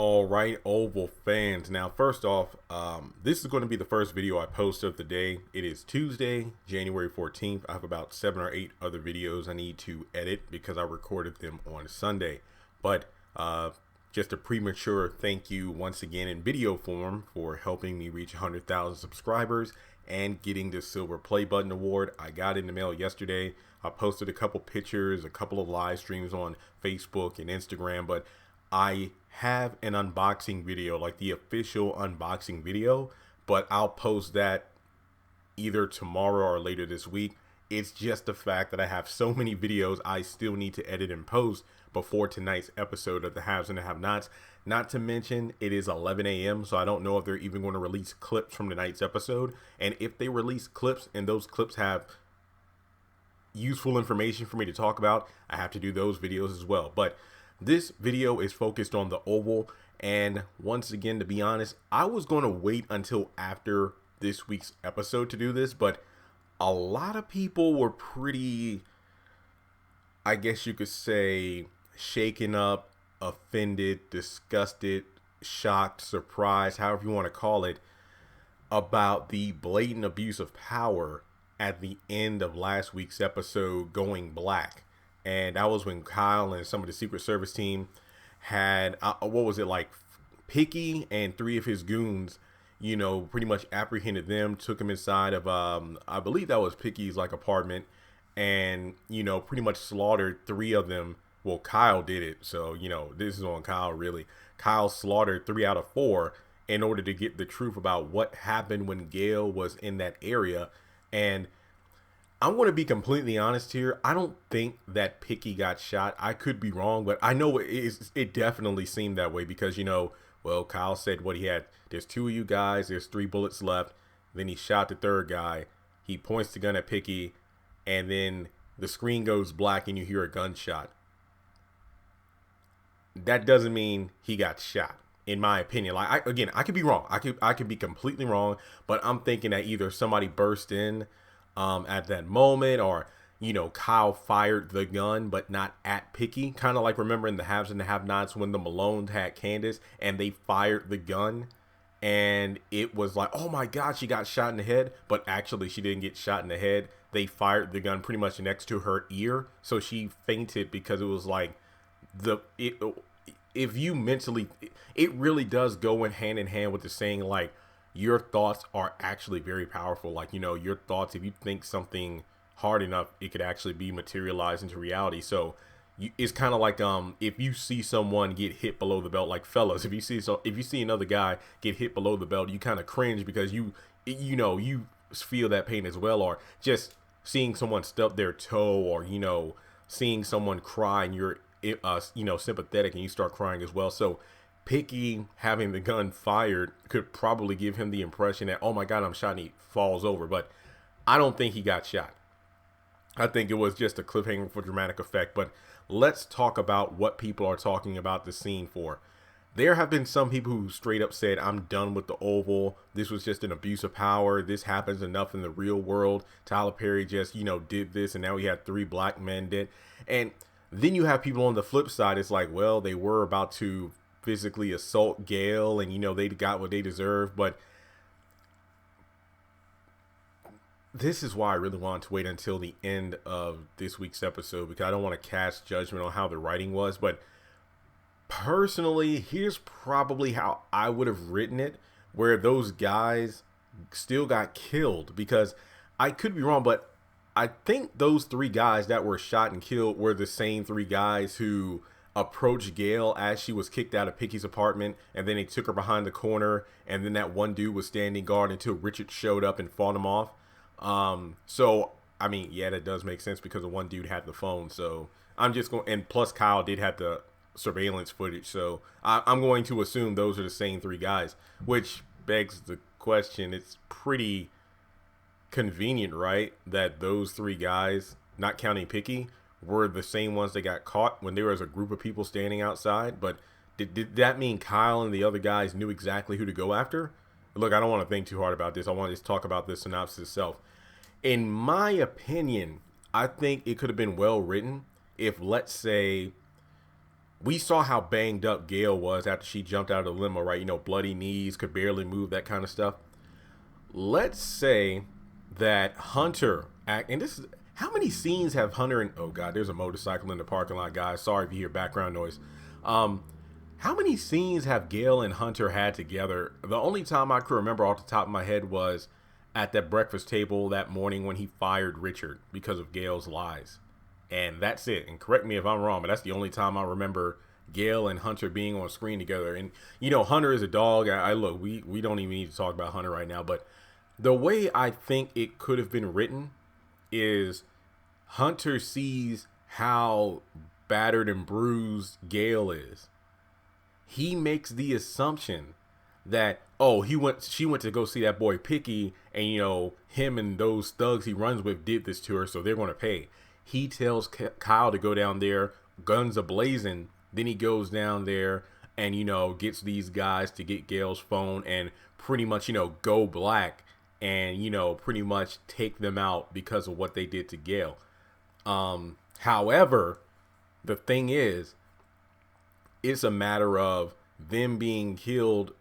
All right, Oval fans. Now, first off, this is going to be the first video I post of the day. It is Tuesday, January 14th. I have about 7 or 8 other videos I need to edit because I recorded them on Sunday. But just a premature thank you once again in video form for helping me reach 100,000 subscribers and getting the Silver Play Button Award. I got in the mail yesterday. I posted a couple pictures, a couple of live streams on Facebook and Instagram, but I have an unboxing video, like the official unboxing video, but I'll post that either tomorrow or later this week. It's just the fact that I have so many videos I still need to edit and post before tonight's episode of the Haves and the Have-Nots. Not to mention, it is 11 a.m., so I don't know if they're even going to release clips from tonight's episode. And if they release clips and those clips have useful information for me to talk about, I have to do those videos as well. But this video is focused on the Oval, and once again, to be honest, I was going to wait until after this week's episode to do this, but a lot of people were pretty, I guess you could say, shaken up, offended, disgusted, shocked, surprised, however you want to call it, about the blatant abuse of power at the end of last week's episode going black. And that was when Kyle and some of the Secret Service team had, what was it, like Picky and 3 of his goons, you know, pretty much apprehended them, took him inside of, I believe that was Picky's like apartment, and, you know, pretty much slaughtered 3 of them. Well, Kyle did it. So, you know, this is on Kyle, really. Kyle slaughtered 3 out of 4 in order to get the truth about what happened when Gail was in that area. And I'm going to be completely honest here. I don't think that Picky got shot. I could be wrong, but I know it definitely seemed that way because, you know, well, Kyle said what he had. There's 2 of you guys. There's 3 bullets left. Then he shot the 3rd guy. He points the gun at Picky, and then the screen goes black and you hear a gunshot. That doesn't mean he got shot, in my opinion. Like, I could be wrong. I could be completely wrong, but I'm thinking that either somebody burst in at that moment, or, you know, Kyle fired the gun but not at Picky, kind of like remembering the Haves and the Have-Nots when the Malones had Candace and they fired the gun and it was like, oh my god, she got shot in the head, but actually she didn't get shot in the head. They fired the gun pretty much next to her ear, so she fainted because it was like if you mentally, it really does go in hand with the saying, like, your thoughts are actually very powerful. Like, you know, your thoughts, if you think something hard enough, it could actually be materialized into reality. So it's kind of like, if you see someone get hit below the belt, like fellas, if you see another guy get hit below the belt, you kind of cringe because you feel that pain as well. Or just seeing someone stub their toe, or, you know, seeing someone cry and you're, you know, sympathetic and you start crying as well. So Picky having the gun fired could probably give him the impression that, oh my god, I'm shot, and he falls over. But I don't think he got shot. I think it was just a cliffhanger for dramatic effect. But let's talk about what people are talking about the scene for. There have been some people who straight up said, I'm done with the Oval. This was just an abuse of power. This happens enough in the real world. Tyler Perry just, you know, did this, and now he had 3 black men dead. And then you have people on the flip side. It's like, well, they were about to physically assault Gail, and, you know, they got what they deserve. But this is why I really wanted to wait until the end of this week's episode, because I don't want to cast judgment on how the writing was. But personally, here's probably how I would have written it, where those guys still got killed, because I could be wrong, but I think those 3 guys that were shot and killed were the same 3 guys who approached Gail as she was kicked out of Picky's apartment, and then they took her behind the corner, and then that one dude was standing guard until Richard showed up and fought him off. So I mean, yeah, that does make sense because the one dude had the phone. So I'm just going, and plus Kyle did have the surveillance footage, so I'm going to assume those are the same 3 guys, which begs the question. It's pretty convenient, right, that those 3 guys, not counting Picky, were the same ones that got caught when there was a group of people standing outside. But did that mean Kyle and the other guys knew exactly who to go after? Look, I don't want to think too hard about this. I want to just talk about the synopsis itself. In my opinion, I think it could have been well written if, let's say, we saw how banged up Gail was after she jumped out of the limo, right? You know, bloody knees, could barely move, that kind of stuff. Let's say that Hunter and this is how many scenes have Hunter and oh god, there's a motorcycle in the parking lot, guys. Sorry if you hear background noise. Um, how many scenes have Gail and Hunter had together? The only time I could remember off the top of my head was at that breakfast table that morning when he fired Richard because of Gail's lies. And that's it. And correct me if I'm wrong, but that's the only time I remember Gail and Hunter being on screen together. And you know, Hunter is a dog. I look, we don't even need to talk about Hunter right now, but the way I think it could have been written is Hunter sees how battered and bruised Gail is. He makes the assumption that she went to go see that boy Picky, and you know him and those thugs he runs with did this to her, so they're going to pay. He tells Kyle to go down there, guns a-blazing. Then he goes down there and you know gets these guys to get Gail's phone and pretty much you know go black and you know pretty much take them out because of what they did to Gail. However, the thing is, it's a matter of them being killed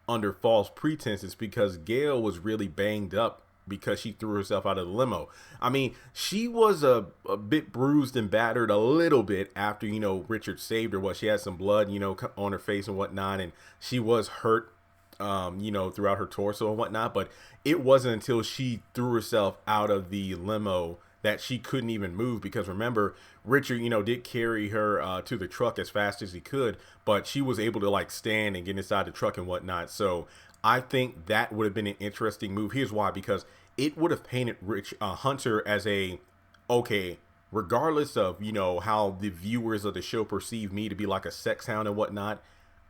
under false pretenses because Gail was really banged up because she threw herself out of the limo. I mean, she was a bit bruised and battered a little bit after, you know, Richard saved her. Well, she had some blood, you know, on her face and whatnot, and she was hurt, you know, throughout her torso and whatnot. But it wasn't until she threw herself out of the limo that she couldn't even move, because remember, Richard, you know, did carry her to the truck as fast as he could, but she was able to like stand and get inside the truck and whatnot. So I think that would have been an interesting move. Here's why: because it would have painted Hunter as a, okay, regardless of, you know, how the viewers of the show perceive me to be like a sex hound and whatnot,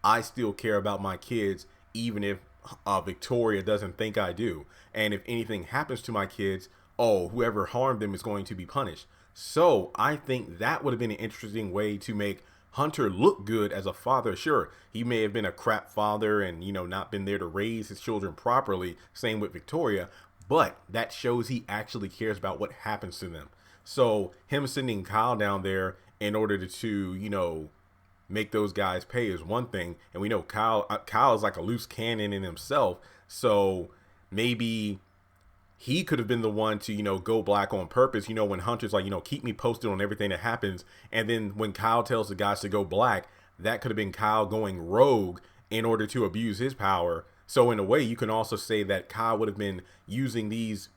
I still care about my kids, even if Victoria doesn't think I do. And if anything happens to my kids, oh, whoever harmed them is going to be punished. So I think that would have been an interesting way to make Hunter look good as a father. Sure, he may have been a crap father and, you know, not been there to raise his children properly. Same with Victoria. But that shows he actually cares about what happens to them. So him sending Kyle down there in order to, you know, make those guys pay is one thing. And we know Kyle is like a loose cannon in himself. So maybe he could have been the one to, you know, go black on purpose, you know, when Hunter's like, you know, keep me posted on everything that happens. And then when Kyle tells the guys to go black, that could have been Kyle going rogue in order to abuse his power. So in a way, you can also say that Kyle would have been using these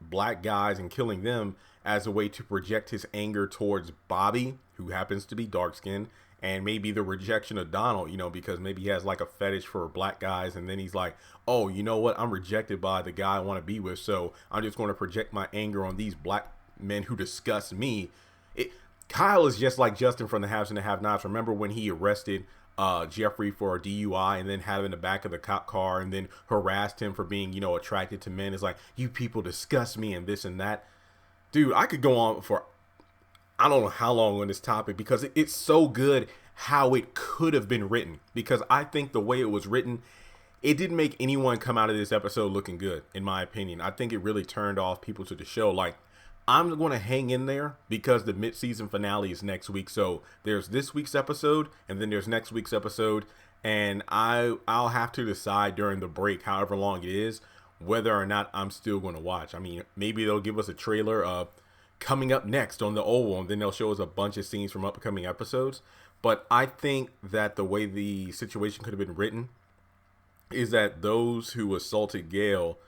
black guys and killing them as a way to project his anger towards Bobby, who happens to be dark skinned, and maybe the rejection of Donald, you know, because maybe he has like a fetish for black guys. And then he's like, oh, you know what? I'm rejected by the guy I want to be with. So I'm just going to project my anger on these black men who disgust me. Kyle is just like Justin from the Haves and the Have-Nots. Remember when he arrested Jeffrey for a DUI and then had him in the back of the cop car and then harassed him for being, you know, attracted to men? It's like, you people disgust me and this and that. Dude, I could go on for I don't know how long on this topic, because it's so good how it could have been written. Because I think the way it was written, it didn't make anyone come out of this episode looking good, in my opinion. I think it really turned off people to the show. Like, I'm going to hang in there because the mid-season finale is next week. So there's this week's episode and then there's next week's episode. And I'll have to decide during the break, however long it is, whether or not I'm still going to watch. I mean, maybe they'll give us a trailer of coming up next on the old one, then they'll show us a bunch of scenes from upcoming episodes. But I think that the way the situation could have been written is that those who assaulted Gail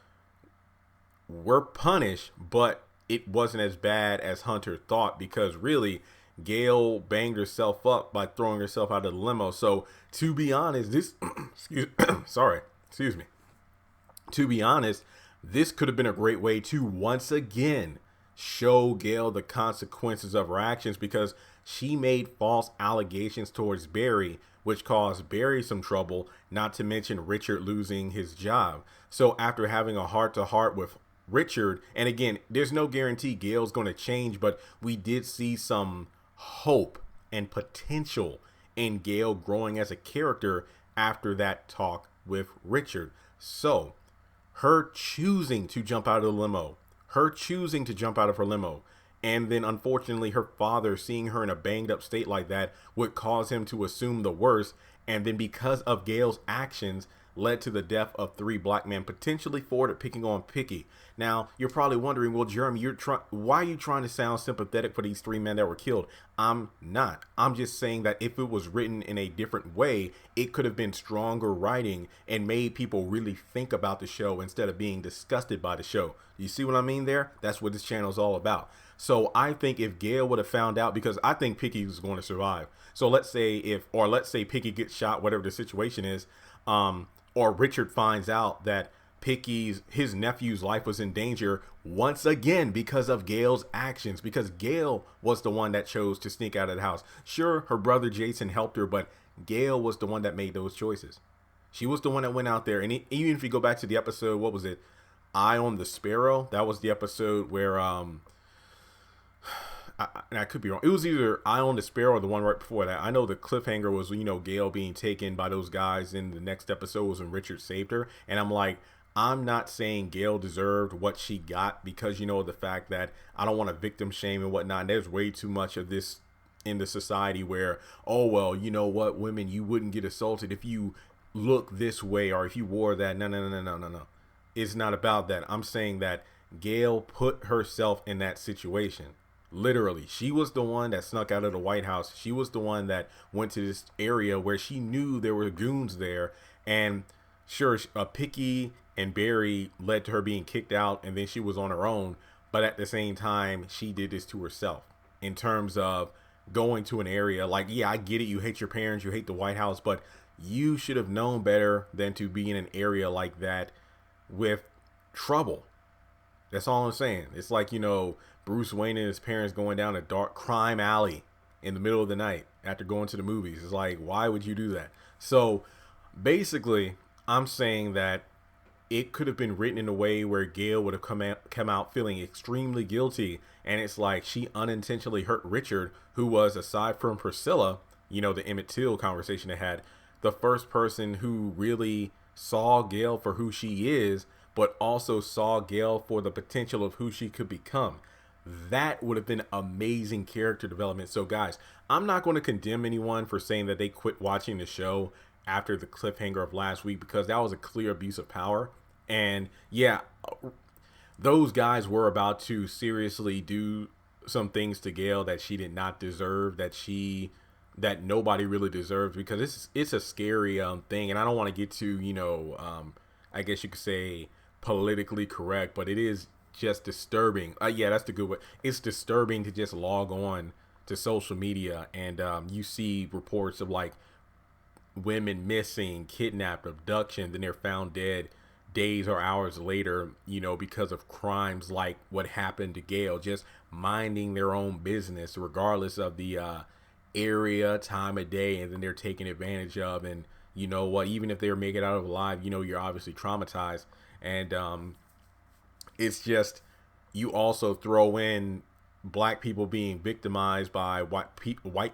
were punished, but it wasn't as bad as Hunter thought, because really Gail banged herself up by throwing herself out of the limo. So to be honest, this excuse me. To be honest, this could have been a great way to once again show Gail the consequences of her actions, because she made false allegations towards Barry, which caused Barry some trouble, not to mention Richard losing his job. So after having a heart-to-heart with Richard, and again, there's no guarantee Gail's going to change, but we did see some hope and potential in Gail growing as a character after that talk with Richard. So her choosing to jump out of the limo, her choosing to jump out of her limo And then unfortunately, her father, seeing her in a banged up state like that, would cause him to assume the worst. And then because of Gail's actions, led to the death of 3 black men, potentially 4 to picking on Picky. Now, you're probably wondering, well, Jeremy, why are you trying to sound sympathetic for these 3 men that were killed? I'm not. I'm just saying that if it was written in a different way, it could have been stronger writing and made people really think about the show instead of being disgusted by the show. You see what I mean there? That's what this channel is all about. So I think if Gail would have found out, because I think Picky was going to survive. So let's say Picky gets shot, whatever the situation is, or Richard finds out that his nephew's life was in danger once again because of Gail's actions, because Gail was the one that chose to sneak out of the house. Sure, her brother Jason helped her, but Gail was the one that made those choices. She was the one that went out there. And even if you go back to the episode, what was it? Eye on the Sparrow. That was the episode where, and I could be wrong. It was either Eye on the Sparrow or the one right before that. I know the cliffhanger was, Gail being taken by those guys in the next episode was when Richard saved her. And I'm like, I'm not saying Gail deserved what she got because, the fact that I don't want to victim shame and whatnot. And there's way too much of this in the society where, oh, well, you know what, women, you wouldn't get assaulted if you look this way or if you wore that. No. It's not about that. I'm saying that Gail put herself in that situation. Literally, she was the one that snuck out of the White House. She was the one that went to this area where she knew there were goons there. And sure, Picky and Barry led to her being kicked out, and then she was on her own. But at the same time, she did this to herself in terms of going to an area like, yeah, I get it. You hate your parents, you hate the White House, but you should have known better than to be in an area like that with trouble. That's all I'm saying. It's like, Bruce Wayne and his parents going down a dark crime alley in the middle of the night after going to the movies. It's like, why would you do that? So basically, I'm saying that it could have been written in a way where Gail would have come out feeling extremely guilty. And it's like she unintentionally hurt Richard, who was, aside from Priscilla, the Emmett Till conversation they had, the first person who really saw Gail for who she is, but also saw Gail for the potential of who she could become. That would have been amazing character development. So guys, I'm not going to condemn anyone for saying that they quit watching the show after the cliffhanger of last week, because that was a clear abuse of power. And yeah, those guys were about to seriously do some things to Gail that she did not deserve, that nobody really deserves, because it's a scary thing. And I don't want to get to, I guess you could say politically correct, but it is just disturbing. Yeah, that's the good way. It's disturbing to just log on to social media and you see reports of like women missing, kidnapped, abduction, then they're found dead days or hours later, because of crimes like what happened to Gail, just minding their own business regardless of the area, time of day, and then they're taken advantage of. And you know what, even if they're making it out of alive, you're obviously traumatized. And it's just, you also throw in black people being victimized by white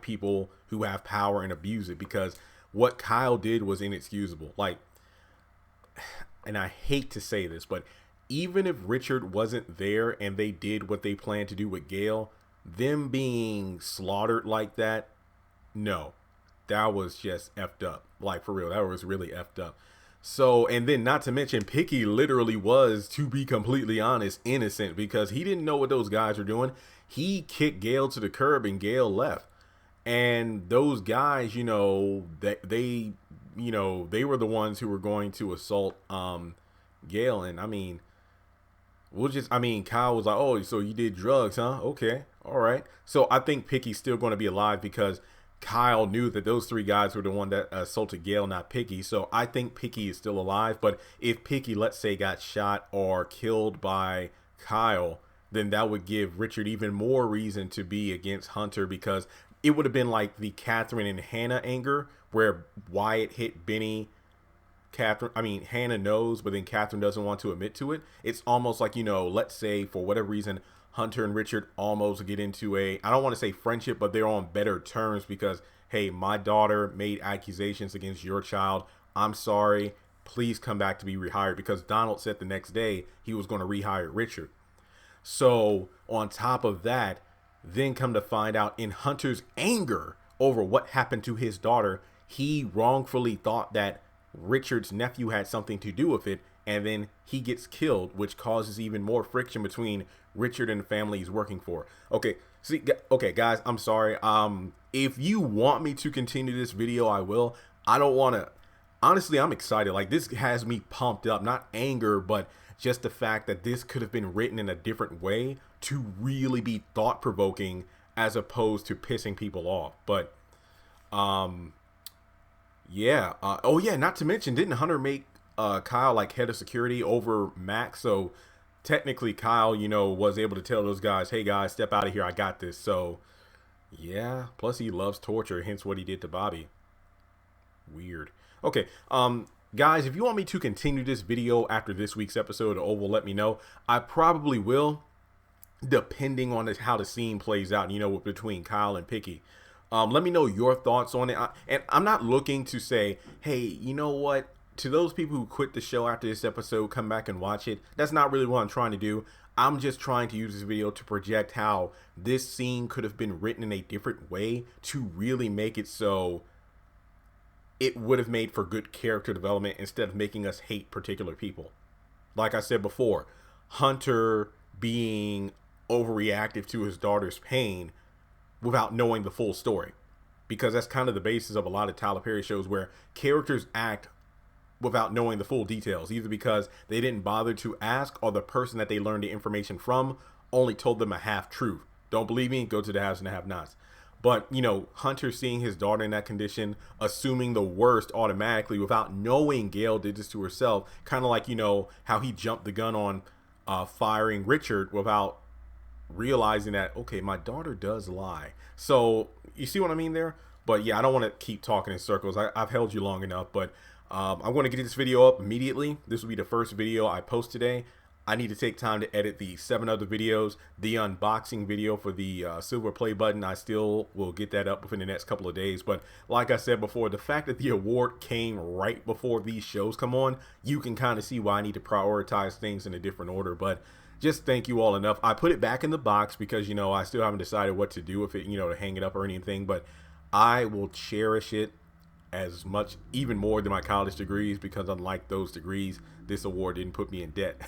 people who have power and abuse it, because what Kyle did was inexcusable. Like, and I hate to say this, but even if Richard wasn't there and they did what they planned to do with Gail, them being slaughtered like that, no, that was just effed up. Like, for real, that was really effed up. So, and then not to mention, Picky literally was, to be completely honest, innocent, because he didn't know what those guys were doing. He kicked Gail to the curb and Gail left. And those guys, they were the ones who were going to assault Gail. And Kyle was like, oh, so you did drugs, huh? Okay, all right. So I think Picky's still going to be alive because Kyle knew that those 3 guys were the one that assaulted Gail, not Picky. So I think Picky is still alive. But if Picky, let's say, got shot or killed by Kyle, then that would give Richard even more reason to be against Hunter, because it would have been like the Catherine and Hannah anger, where Wyatt hit Benny. Hannah knows, but then Catherine doesn't want to admit to it. It's almost like, let's say for whatever reason, Hunter and Richard almost get into I don't want to say friendship, but they're on better terms because, hey, my daughter made accusations against your child. I'm sorry. Please come back to be rehired, because Donald said the next day he was going to rehire Richard. So on top of that, then come to find out in Hunter's anger over what happened to his daughter, he wrongfully thought that Richard's nephew had something to do with it, and then he gets killed, which causes even more friction between Richard and the family he's working for. Okay, see, okay, guys, I'm sorry. If you want me to continue this video, I will. I don't want to. Honestly, I'm excited. Like, this has me pumped up. Not anger, but just the fact that this could have been written in a different way to really be thought-provoking as opposed to pissing people off. But, yeah. Oh, yeah, not to mention, didn't Hunter make Kyle like head of security over Max? So technically Kyle, you know, was able to tell those guys, hey guys, step out of here, I got this. So yeah, plus he loves torture, hence what he did to Bobby. Weird. Okay, guys, if you want me to continue this video after this week's episode of Oval, let me know. I probably will, depending on how the scene plays out, you know, between Kyle and Picky. Let me know your thoughts on it. And I'm not looking to say, hey, you know what? To those people who quit the show after this episode, come back and watch it. That's not really what I'm trying to do. I'm just trying to use this video to project how this scene could have been written in a different way to really make it so it would have made for good character development instead of making us hate particular people. Like I said before, Hunter being overreactive to his daughter's pain without knowing the full story. Because that's kind of the basis of a lot of Tyler Perry shows where characters act without knowing the full details, either because they didn't bother to ask or the person that they learned the information from only told them a half truth. Don't believe me? Go to the haves and the have-nots. But, you know, Hunter seeing his daughter in that condition, assuming the worst automatically without knowing Gail did this to herself, kind of like, you know, how he jumped the gun on firing Richard without realizing that, okay, my daughter does lie. So you see what I mean there? But yeah, I don't want to keep talking in circles. I've held you long enough, but I want to get this video up immediately. This will be the first video I post today. I need to take time to edit the 7 other videos. The unboxing video for the silver play button, I still will get that up within the next couple of days. But like I said before, the fact that the award came right before these shows come on, you can kind of see why I need to prioritize things in a different order. But just thank you all enough. I put it back in the box because, you know, I still haven't decided what to do with it, you know, to hang it up or anything. But I will cherish it as much, even more than my college degrees, because unlike those degrees, this award didn't put me in debt.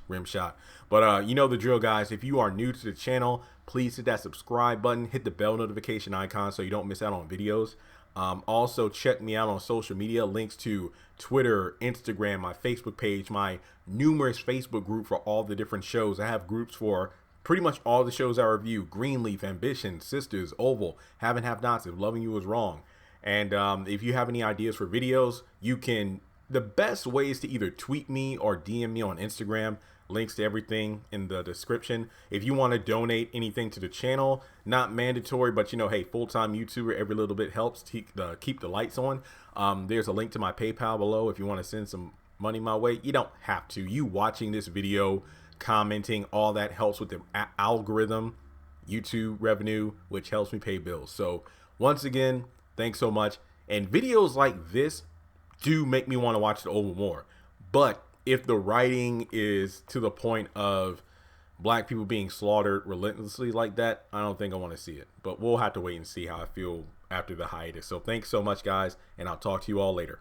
Rim shot. But you know the drill, guys. If you are new to the channel, please hit that subscribe button, hit the bell notification icon so you don't miss out on videos. Also check me out on social media, links to Twitter, Instagram, my Facebook page, my numerous Facebook group for all the different shows. I have groups for pretty much all the shows I review: Greenleaf, Ambition, Sisters, Oval, Haven't Have Nots, If Loving You Was Wrong. And if you have any ideas for videos, you can, the best way is to either tweet me or DM me on Instagram. Links to everything in the description. If you want to donate anything to the channel, not mandatory, but you know, hey, full-time YouTuber, every little bit helps to keep the lights on. There's a link to my PayPal below if you want to send some money my way. You don't have to. You watching this video, commenting, all that helps with the algorithm, YouTube revenue, which helps me pay bills. So once again, thanks so much. And videos like this do make me want to watch the Oval more. But if the writing is to the point of black people being slaughtered relentlessly like that, I don't think I want to see it. But we'll have to wait and see how I feel after the hiatus. So thanks so much, guys, and I'll talk to you all later.